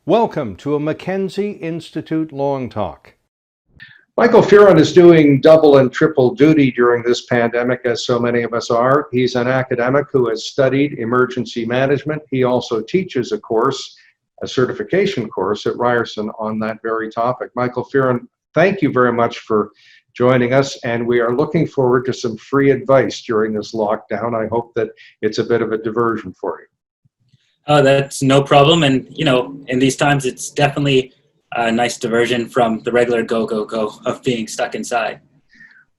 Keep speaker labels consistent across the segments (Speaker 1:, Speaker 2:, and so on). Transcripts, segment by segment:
Speaker 1: Welcome to a Mackenzie Institute Long Talk.
Speaker 2: Michael Fearon is doing double and triple duty during this pandemic, as so many of us are. He's an academic who has studied emergency management. He also teaches a course, a certification course at Ryerson on that very topic. Michael Fearon, thank you very much for joining us, and we are looking forward to some free advice during this lockdown. I hope that it's a bit of a diversion for you.
Speaker 3: Oh, that's no problem. And, in these times, it's definitely a nice diversion from the regular go of being stuck inside.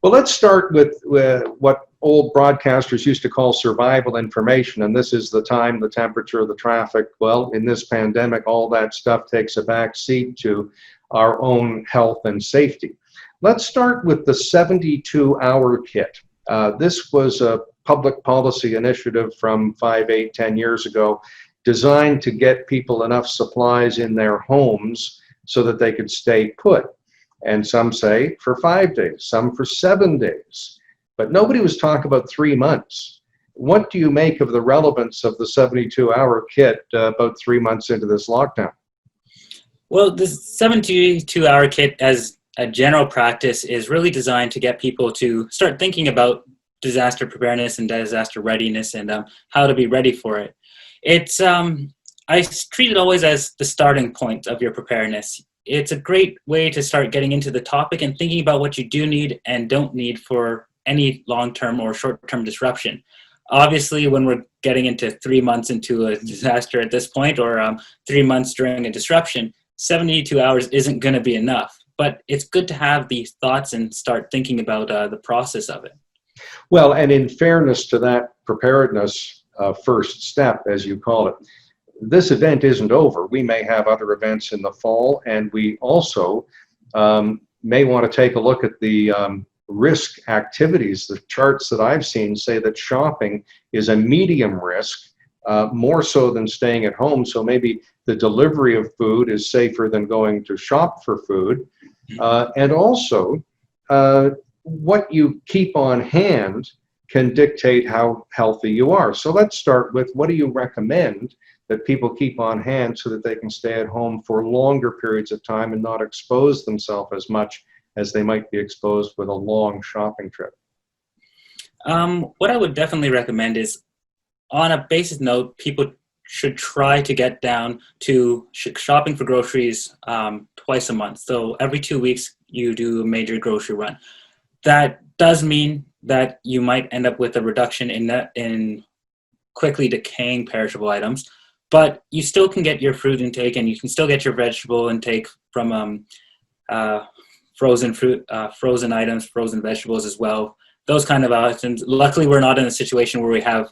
Speaker 2: Well, let's start with what old broadcasters used to call survival information. And this is the time, the temperature, the traffic. Well, in this pandemic, all that stuff takes a back seat to our own health and safety. Let's start with the 72-hour kit. This was a public policy initiative from 5, 8, 10 years ago, designed to get people enough supplies in their homes so that they could stay put. And some say for 5 days, some for 7 days. But nobody was talking about 3 months. What do you make of the relevance of the 72-hour kit about 3 months into this lockdown?
Speaker 3: Well, the 72-hour kit as a general practice is really designed to get people to start thinking about disaster preparedness and disaster readiness and how to be ready for it. It's I treat it always as the starting point of your preparedness. It's a great way to start getting into the topic and thinking about what you do need and don't need for any long-term or short-term disruption. Obviously, when we're getting into 3 months into a disaster at this point, or 3 months during a disruption, 72 hours isn't going to be enough. But it's good to have these thoughts and start thinking about the process of it.
Speaker 2: Well, and in fairness to that preparedness first step, as you call it, this event isn't over. We may have other events in the fall, and we also may want to take a look at the risk activities. The charts that I've seen say that shopping is a medium risk, more so than staying at home. So maybe the delivery of food is safer than going to shop for food. And also, what you keep on hand can dictate how healthy you are. So let's start with, what do you recommend that people keep on hand so that they can stay at home for longer periods of time and not expose themselves as much as they might be exposed with a long shopping trip?
Speaker 3: What I would definitely recommend is, on a basic note, people should try to get down to shopping for groceries twice a month. So every 2 weeks, you do a major grocery run. That does mean that you might end up with a reduction in quickly decaying perishable items, but you still can get your fruit intake and you can still get your vegetable intake from frozen fruit, frozen items, frozen vegetables as well. Those kind of items. Luckily, we're not in a situation where we have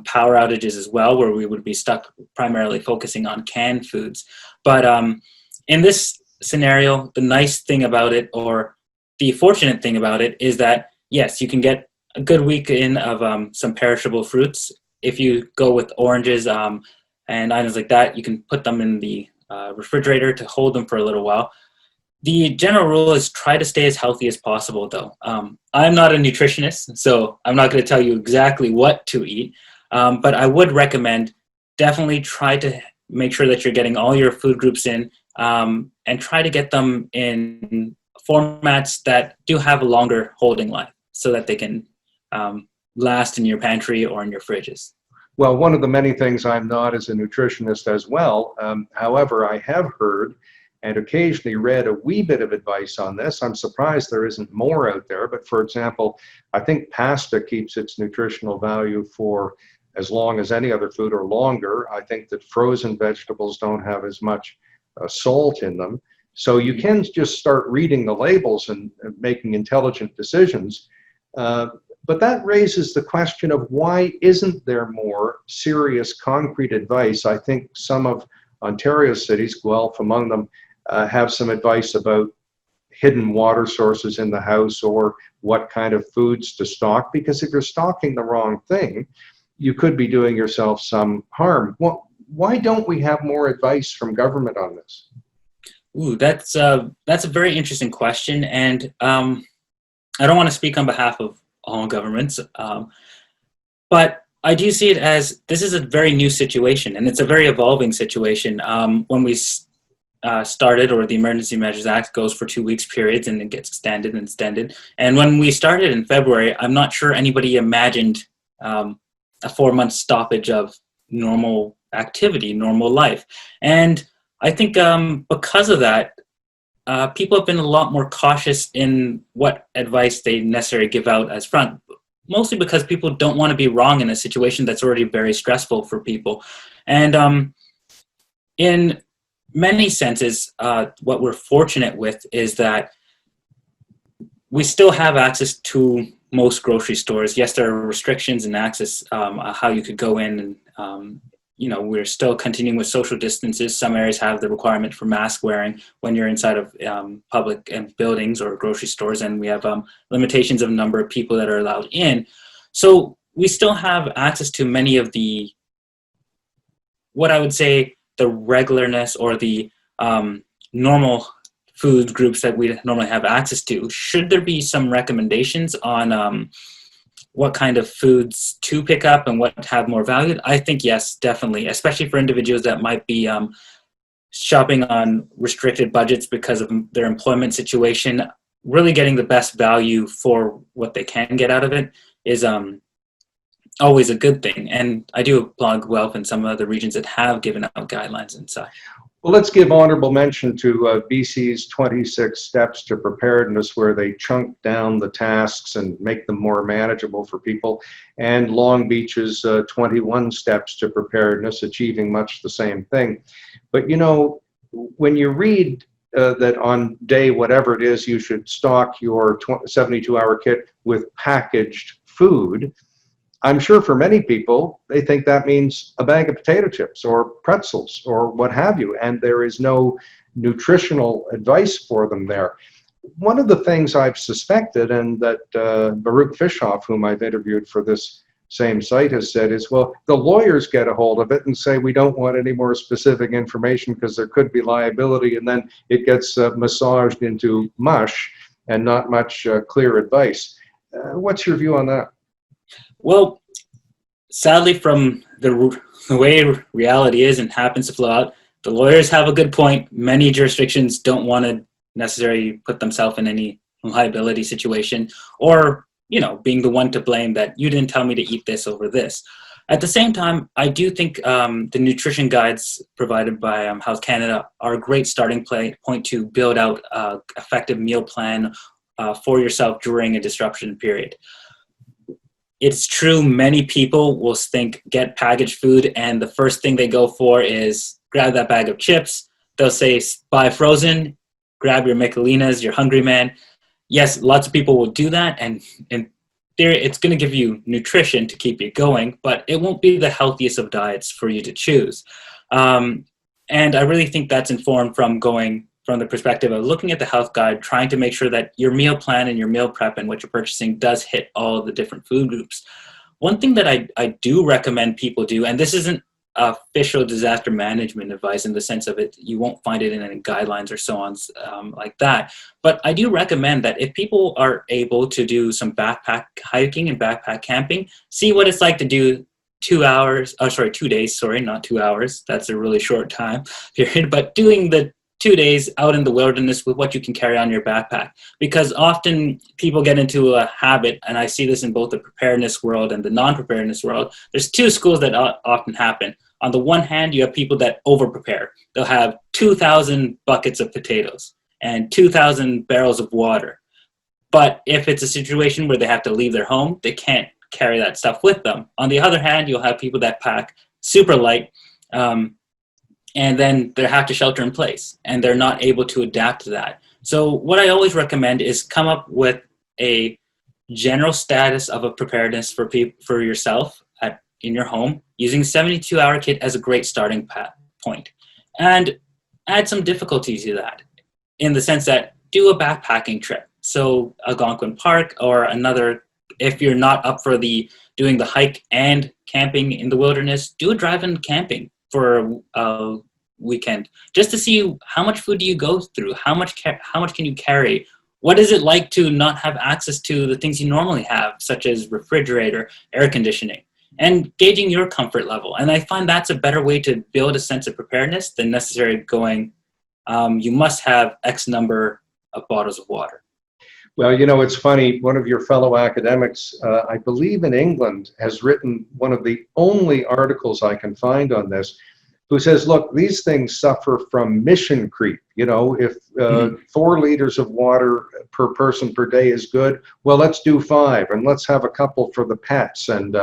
Speaker 3: power outages as well, where we would be stuck primarily focusing on canned foods. But in this scenario, the nice thing about it, or the fortunate thing about it, is that yes, you can get a good week in of some perishable fruits. If you go with oranges and items like that, you can put them in the refrigerator to hold them for a little while. The general rule is try to stay as healthy as possible, though. I'm not a nutritionist, so I'm not going to tell you exactly what to eat, but I would recommend definitely try to make sure that you're getting all your food groups in, and try to get them in formats that do have a longer holding life, so that they can last in your pantry or in your fridges.
Speaker 2: Well, one of the many things I'm not as a nutritionist as well. However, I have heard and occasionally read a wee bit of advice on this. I'm surprised there isn't more out there. But for example, I think pasta keeps its nutritional value for as long as any other food, or longer. I think that frozen vegetables don't have as much salt in them. So you can just start reading the labels and making intelligent decisions. But that raises the question of, why isn't there more serious concrete advice? I think some of Ontario's cities, Guelph among them, have some advice about hidden water sources in the house, or what kind of foods to stock, because if you're stocking the wrong thing, you could be doing yourself some harm. Why don't we have more advice from government on this?
Speaker 3: Ooh, that's a very interesting question, and I don't want to speak on behalf of all governments, but I do see it as this is a very new situation, and it's a very evolving situation. When we started, or the Emergency Measures Act goes for 2 weeks periods, and it gets extended and extended. And when we started in February, I'm not sure anybody imagined a 4-month stoppage of normal activity, normal life. And I think because of that, people have been a lot more cautious in what advice they necessarily give out as front, mostly because people don't want to be wrong in a situation that's already very stressful for people. And in many senses, what we're fortunate with is that we still have access to most grocery stores. Yes, there are restrictions and access, how you could go in, and we're still continuing with social distances. Some areas have the requirement for mask wearing when you're inside of public buildings or grocery stores, and we have limitations of number of people that are allowed in. So we still have access to many of the, what I would say, the regularness or the normal food groups that we normally have access to. Should there be some recommendations on what kind of foods to pick up and what have more value? I think yes, definitely, especially for individuals that might be shopping on restricted budgets because of their employment situation. Really getting the best value for what they can get out of it is always a good thing. And I do applaud Guelph and some other regions that have given out guidelines and such.
Speaker 2: Well, let's give honorable mention to BC's 26 steps to preparedness, where they chunk down the tasks and make them more manageable for people, and Long Beach's 21 steps to preparedness, achieving much the same thing. But when you read that on day whatever it is, you should stock your 72-hour kit with packaged food, I'm sure for many people, they think that means a bag of potato chips or pretzels or what have you, and there is no nutritional advice for them there. One of the things I've suspected, and that Baruch Fishoff, whom I've interviewed for this same site, has said is, well, the lawyers get a hold of it and say, we don't want any more specific information because there could be liability, and then it gets massaged into mush and not much clear advice. What's your view on that?
Speaker 3: Well, sadly, from the way reality is and happens to flow out, the lawyers have a good point. Many jurisdictions don't want to necessarily put themselves in any liability situation, or being the one to blame that you didn't tell me to eat this over this. At the same time, I do think the nutrition guides provided by Health Canada are a great starting point to build out an effective meal plan for yourself during a disruption period. It's true, many people will think get packaged food, and the first thing they go for is grab that bag of chips. They'll say, buy frozen, grab your Michelinas, your Hungry Man. Yes, lots of people will do that, and in theory, it's going to give you nutrition to keep you going, but it won't be the healthiest of diets for you to choose. And I really think that's informed from going from the perspective of looking at the health guide, trying to make sure that your meal plan and your meal prep and what you're purchasing does hit all of the different food groups. One thing that I do recommend people do, and this isn't official disaster management advice in the sense of it, you won't find it in any guidelines or so on like that, but I do recommend that if people are able to do some backpack hiking and backpack camping, see what it's like to do 2 days, not 2 hours. That's a really short time period, but doing the 2 days out in the wilderness with what you can carry on your backpack. Because often people get into a habit, and I see this in both the preparedness world and the non-preparedness world, there's two schools that often happen. On the one hand, you have people that over-prepare. They'll have 2,000 buckets of potatoes and 2,000 barrels of water. But if it's a situation where they have to leave their home, they can't carry that stuff with them. On the other hand, you'll have people that pack super light, and then they have to shelter in place, and they're not able to adapt to that. So what I always recommend is come up with a general status of a preparedness for yourself in your home, using 72-hour kit as a great starting point. And add some difficulty to that, in the sense that do a backpacking trip. So Algonquin Park or another, if you're not up for doing the hike and camping in the wilderness, do a drive-in camping for a weekend, just to see how much food do you go through, how much can you carry, what is it like to not have access to the things you normally have, such as refrigerator, air conditioning. and gauging your comfort level. And I find that's a better way to build a sense of preparedness than necessarily going, you must have X number of bottles of water.
Speaker 2: Well, you know, it's funny. One of your fellow academics, I believe in England, has written one of the only articles I can find on this, who says, look, these things suffer from mission creep. You know, if 4 liters of water per person per day is good, well, let's do 5, and let's have a couple for the pets. And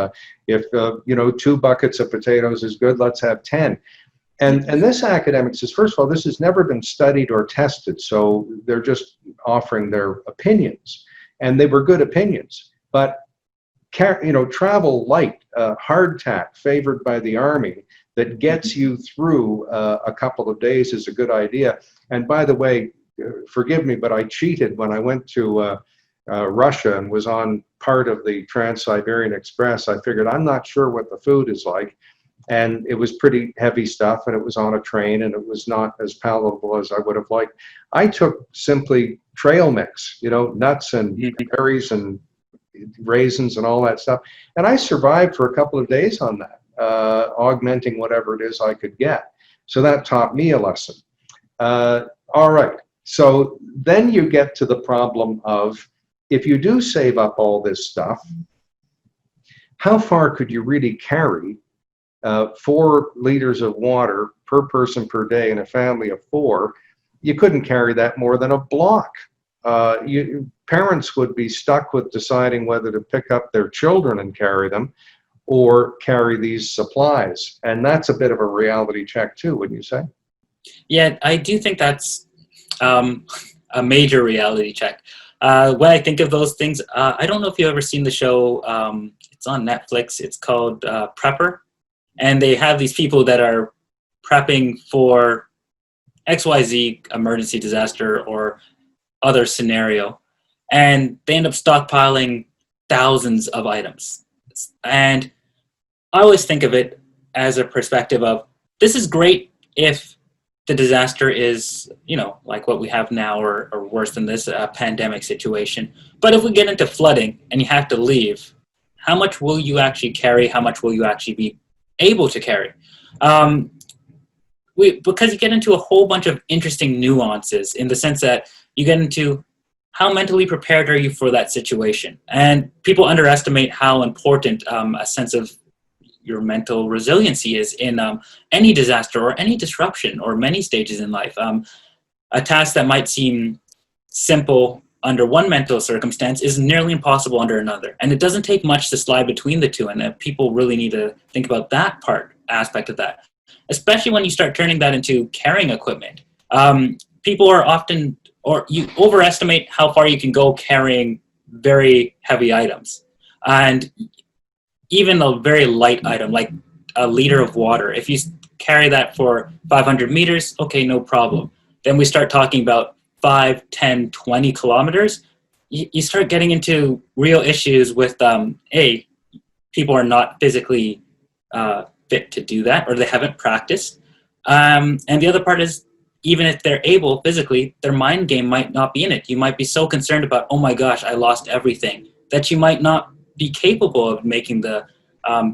Speaker 2: if, you know, 2 buckets of potatoes is good, let's have 10. And this academic says, first of all, this has never been studied or tested, so they're just offering their opinions. And they were good opinions. But, you know, travel light, hardtack favored by the Army that gets you through a couple of days is a good idea. And by the way, forgive me, but I cheated when I went to Russia and was on part of the Trans-Siberian Express. I figured I'm not sure what the food is like. And it was pretty heavy stuff, and it was on a train, and it was not as palatable as I would have liked. I took simply trail mix, you know, nuts and berries and raisins and all that stuff. And I survived for a couple of days on that, augmenting whatever it is I could get. So that taught me a lesson. All right. So then you get to the problem of, if you do save up all this stuff, how far could you really carry 4 liters of water per person per day in a family of 4? You couldn't carry that more than a block. Parents would be stuck with deciding whether to pick up their children and carry them or carry these supplies. And that's a bit of a reality check too, wouldn't you say?
Speaker 3: Yeah, I do think that's a major reality check. When I think of those things, I don't know if you've ever seen the show, it's on Netflix, it's called Prepper. And they have these people that are prepping for XYZ emergency disaster or other scenario. And they end up stockpiling thousands of items. And I always think of it as a perspective of, this is great if the disaster is, you know, like what we have now or worse than this, pandemic situation. But if we get into flooding and you have to leave, how much will you actually carry? How much will you actually be able to carry? Because you get into a whole bunch of interesting nuances in the sense that you get into how mentally prepared are you for that situation. And people underestimate how important a sense of your mental resiliency is in any disaster or any disruption or many stages in life. A task that might seem simple under one mental circumstance is nearly impossible under another. And it doesn't take much to slide between the two, and people really need to think about that aspect of that, especially when you start turning that into carrying equipment. People are often, or you overestimate how far you can go carrying very heavy items. And even a very light item, like a liter of water, if you carry that for 500 meters, okay, no problem. Then we start talking about 5, 10, 20 kilometers, you start getting into real issues with, people are not physically fit to do that, or they haven't practiced. And the other part is, even if they're able physically, their mind game might not be in it. You might be so concerned about, oh my gosh, I lost everything, that you might not be capable of making the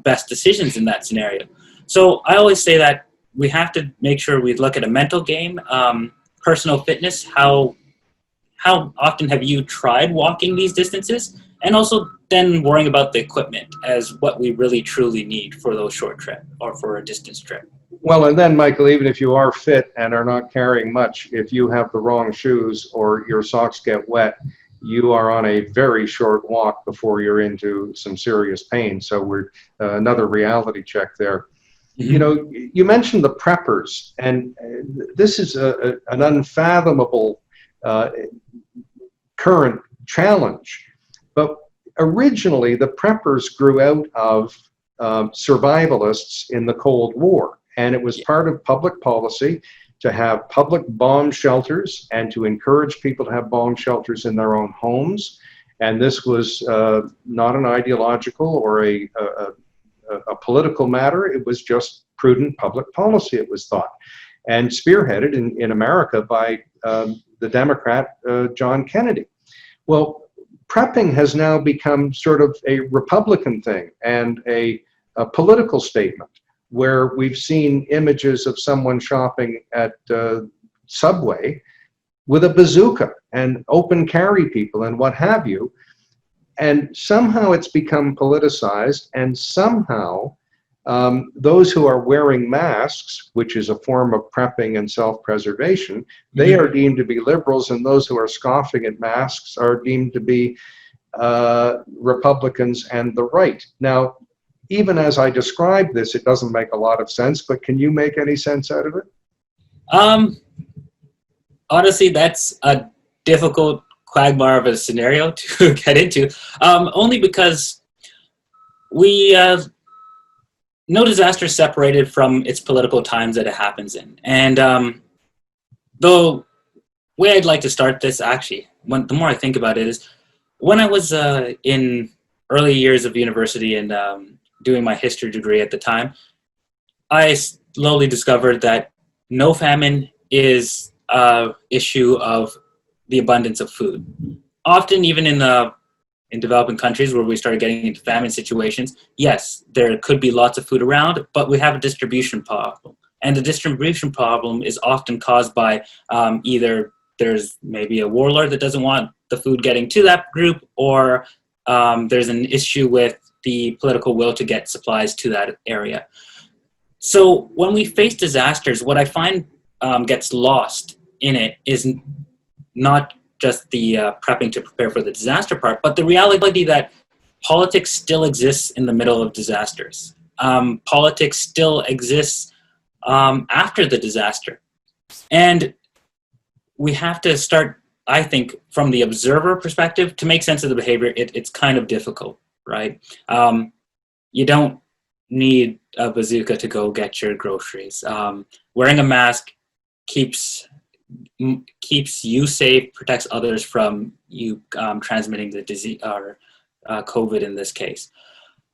Speaker 3: best decisions in that scenario. So I always say that we have to make sure we look at a mental game, personal fitness, how often have you tried walking these distances, and also then worrying about the equipment as what we really truly need for those short trips or for a distance trip.
Speaker 2: Well, and then, Michael, even if you are fit and are not carrying much, if you have the wrong shoes or your socks get wet, you are on a very short walk before you're into some serious pain. So we're another reality check there. Mm-hmm. You know, you mentioned the preppers, and this is an unfathomable current challenge. But originally, the preppers grew out of survivalists in the Cold War, and it was part of public policy to have public bomb shelters and to encourage people to have bomb shelters in their own homes. And this was not an ideological or a political matter. It was just prudent public policy, it was thought, and spearheaded in America by the Democrat John Kennedy. Well, prepping has now become sort of a Republican thing and a a political statement where we've seen images of someone shopping at Subway with a bazooka and open carry people and what have you. And somehow it's become politicized, and somehow those who are wearing masks, which is a form of prepping and self-preservation, they are deemed to be liberals, and those who are scoffing at masks are deemed to be Republicans and the right. Now, even as I describe this, it doesn't make a lot of sense, but can you make any sense out of it?
Speaker 3: Honestly, that's a difficult quagmire of a scenario to get into, only because no disaster is separated from its political times that it happens in. And the way I'd like to start this, actually, the more I think about it, is when I was in early years of university and doing my history degree at the time, I slowly discovered that no famine is an issue of the abundance of food. Often, even in developing countries where we started getting into famine situations, yes, there could be lots of food around, but we have a distribution problem. And the distribution problem is often caused by either there's maybe a warlord that doesn't want the food getting to that group, or there's an issue with the political will to get supplies to that area. So when we face disasters, what I find gets lost in it is not just the prepping to prepare for the disaster part, but the reality that politics still exists in the middle of disasters. Politics still exists after the disaster. And we have to start, I think, from the observer perspective, to make sense of the behavior. It's kind of difficult, right? You don't need a bazooka to go get your groceries. Wearing a mask keeps you safe, protects others from you transmitting the disease, or COVID in this case.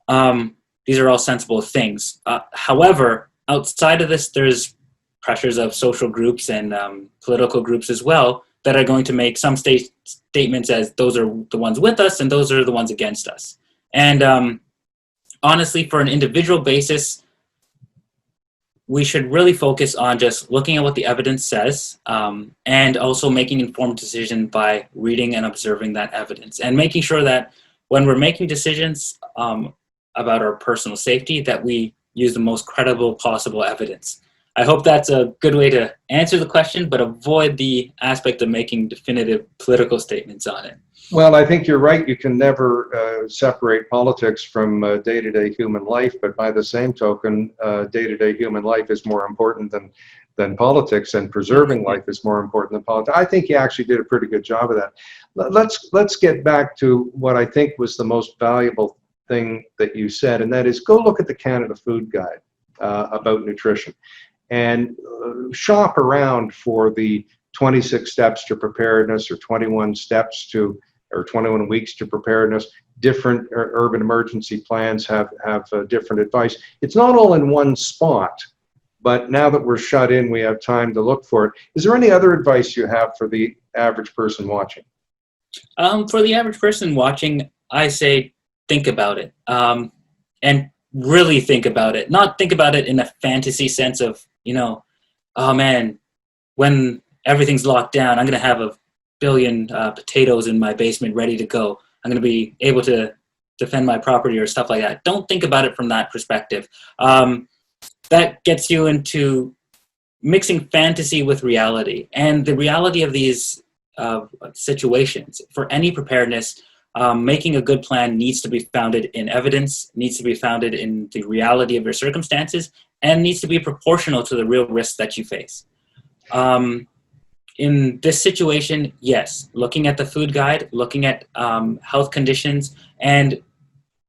Speaker 3: These are all sensible things. However, outside of this, there's pressures of social groups and political groups as well that are going to make some statements as those are the ones with us and those are the ones against us. And honestly, for an individual basis, we should really focus on just looking at what the evidence says, and also making informed decisions by reading and observing that evidence, and making sure that when we're making decisions about our personal safety, that we use the most credible possible evidence. I hope that's a good way to answer the question, but avoid the aspect of making definitive political statements on it.
Speaker 2: Well, I think you're right. You can never separate politics from day-to-day human life, but by the same token, day-to-day human life is more important than politics, and preserving life is more important than politics. I think you actually did a pretty good job of that. Let's get back to what I think was the most valuable thing that you said, and that is go look at the Canada Food Guide about nutrition, and shop around for the 26 steps to preparedness, or 21 steps to, or 21 weeks to preparedness. Different urban emergency plans have different advice. It's not all in one spot, but now that we're shut in, we have time to look for it. Is there any other advice you have for the average person watching?
Speaker 3: For the average person watching, I say think about it, and really think about it. Not think about it in a fantasy sense of, oh man, when everything's locked down, I'm going to have a billion potatoes in my basement ready to go. I'm going to be able to defend my property or stuff like that. Don't think about it from that perspective. That gets you into mixing fantasy with reality. And the reality of these situations, for any preparedness, making a good plan needs to be founded in evidence, needs to be founded in the reality of your circumstances, and needs to be proportional to the real risks that you face. In this situation, yes, looking at the food guide, looking at health conditions, and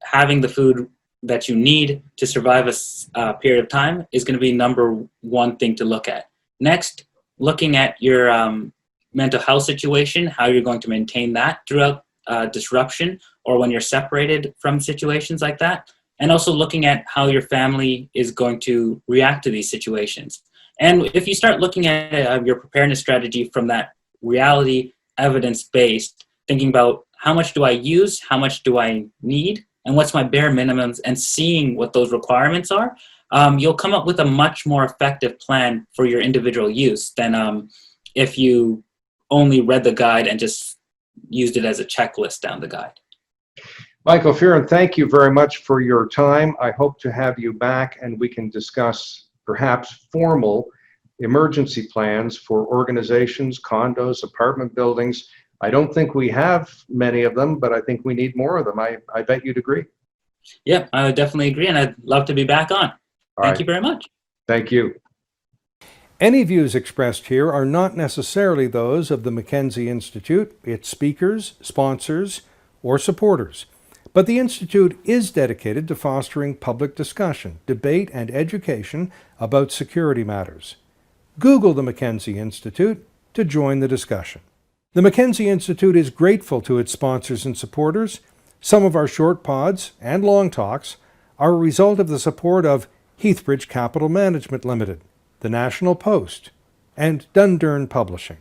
Speaker 3: having the food that you need to survive a period of time is going to be number one thing to look at. Next, looking at your mental health situation, how you're going to maintain that throughout disruption or when you're separated from situations like that. And also looking at how your family is going to react to these situations. And if you start looking at your preparedness strategy from that reality, evidence-based, thinking about how much do I use, how much do I need, and what's my bare minimums, and seeing what those requirements are, you'll come up with a much more effective plan for your individual use than if you only read the guide and just used it as a checklist down the guide.
Speaker 2: Michael Fearon, thank you very much for your time. I hope to have you back and we can discuss perhaps formal emergency plans for organizations, condos, apartment buildings. I don't think we have many of them, but I think we need more of them. I bet you'd agree.
Speaker 3: Yeah, I would definitely agree, and I'd love to be back on. Thank you very much.
Speaker 2: Thank you.
Speaker 1: Any views expressed here are not necessarily those of the Mackenzie Institute, its speakers, sponsors, or supporters. But the Institute is dedicated to fostering public discussion, debate, and education about security matters. Google the Mackenzie Institute to join the discussion. The Mackenzie Institute is grateful to its sponsors and supporters. Some of our short pods and long talks are a result of the support of Heathbridge Capital Management Limited, the National Post, and Dundurn Publishing.